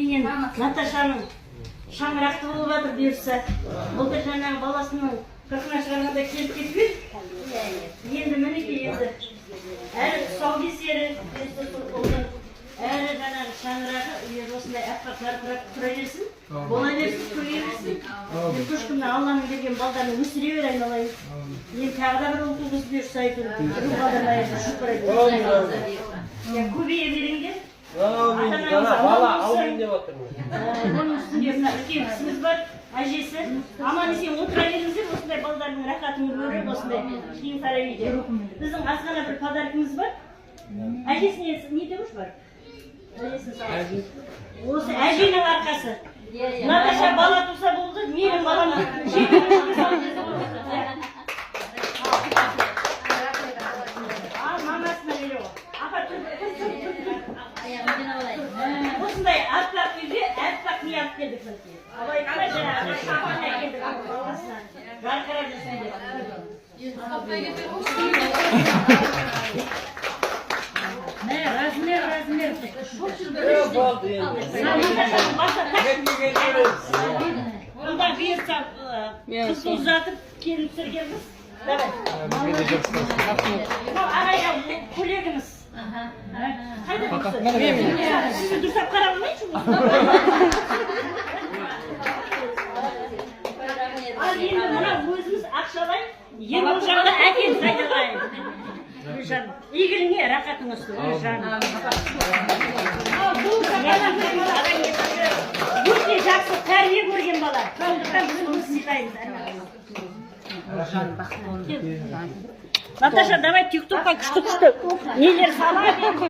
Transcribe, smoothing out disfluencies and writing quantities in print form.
кейін Наташаның шаңырақты болып жатыр бұйырса. Бұл да жаңағы баласының 40-на шығарғанда келіп кетіп еді. Енді мінекей енді әрі тұсаукесері әрі жаңағы шаңырағы осындай аппақ жарқырап тұра берсін, бола берсін, көре берсін. Көшкімді Алланың берген балдарын өсіре бер айналайын. Мен тағы да бір ұл қыз бұйырса айтып, бір балдарына шүкір айтып. Көбейе беріңдер. Бала алайын деп отырмын. Оның үстінде үлкен кісіміз бар, әжесі. Аман есен отыра беріңіздер, осындай балдардың рахатын көріп, осындай кейін қарай үйде. Біздің азғана бір подаркіміз бар. Әжесіне не демеш бар? Осы әженің арқасы. Наташа бала туса болды, менің балам жебеміз болды. Ал мамасына бере ғой. Осындай аппақ үйге аппақ не алып келдік сізге. Абай қалай жаңағы шапан әкелдік баласына. Жарқырап жүрсін деп. Размер. Онда бұйырса қыз ұзатып келіп түсіргенбіз. Ағайға көйлегіміз. Қайда тұрса? Сізді дұрсап қарап алмайсыз? Ал енді мына өзіміз ақшалай ең ол жағда әкеліп қайталайын. Игіліңе рақатың өсті, жаным. Өте жақсы тәрбие көрген бала. Сондықтан біз оны сыйлаймыз. Наташа, давай тик-токқа күшті нелер салайық.